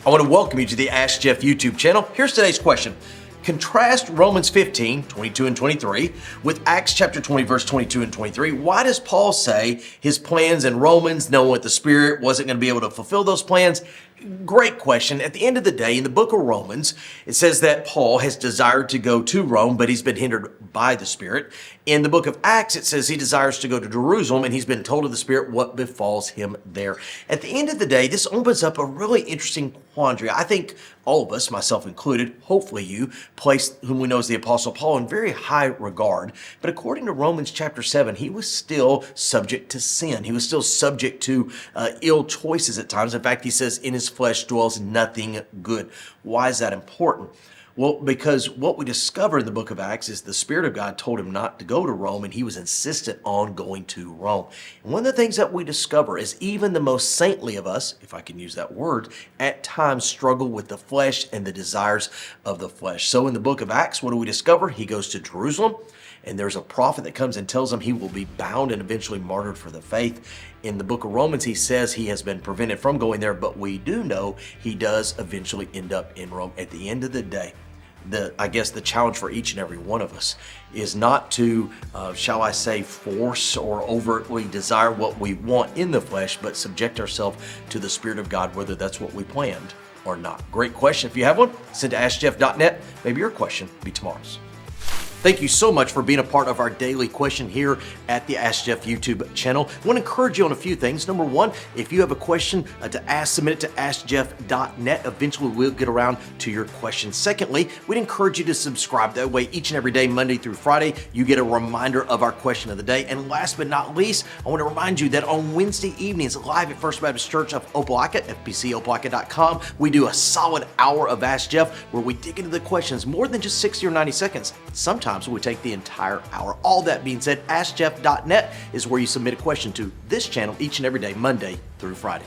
I want to welcome you to the Ask Jeff YouTube channel. Here's today's question. Contrast Romans 15, 22 and 23 with Acts chapter 20, verse 22 and 23. Why does Paul say his plans in Romans, knowing what the Spirit wasn't going to be able to fulfill those plans? Great question. At the end of the day, in the book of Romans, it says that Paul has desired to go to Rome, but he's been hindered by the Spirit. In the book of Acts, it says he desires to go to Jerusalem, and he's been told of the Spirit what befalls him there. At the end of the day, this opens up a really interesting quandary. I think all of us, myself included, hopefully you, place whom we know as the Apostle Paul in very high regard. But according to Romans chapter 7, he was still subject to sin. He was still subject to ill choices at times. In fact, he says, in his flesh dwells nothing good. Why is that important? Well, because what we discover in the book of Acts is the Spirit of God told him not to go to Rome, and he was insistent on going to Rome. And one of the things that we discover is even the most saintly of us, if I can use that word, at times struggle with the flesh and the desires of the flesh. So in the book of Acts, what do we discover? He goes to Jerusalem, and there's a prophet that comes and tells him he will be bound and eventually martyred for the faith. In the book of Romans, he says he has been prevented from going there, but we do know he does eventually end up in Rome. At the end of the day, I guess the challenge for each and every one of us is not to, shall I say, force or overtly desire what we want in the flesh, but subject ourselves to the Spirit of God, whether that's what we planned or not. Great question. If you have one, send to AskJeff.net. Maybe your question will be tomorrow's. Thank you so much for being a part of our daily question here at the Ask Jeff YouTube channel. I want to encourage you on a few things. Number one, if you have a question to ask, submit it to AskJeff.net. Eventually, we'll get around to your question. Secondly, we'd encourage you to subscribe. That way, each and every day, Monday through Friday, you get a reminder of our question of the day. And last but not least, I want to remind you that on Wednesday evenings, live at First Baptist Church of Opelika, FBCOpelika.com, we do a solid hour of Ask Jeff where we dig into the questions more than just 60 or 90 seconds. Sometimes we take the entire hour. All that being said, AskJeff.net is where you submit a question to this channel each and every day, Monday through Friday.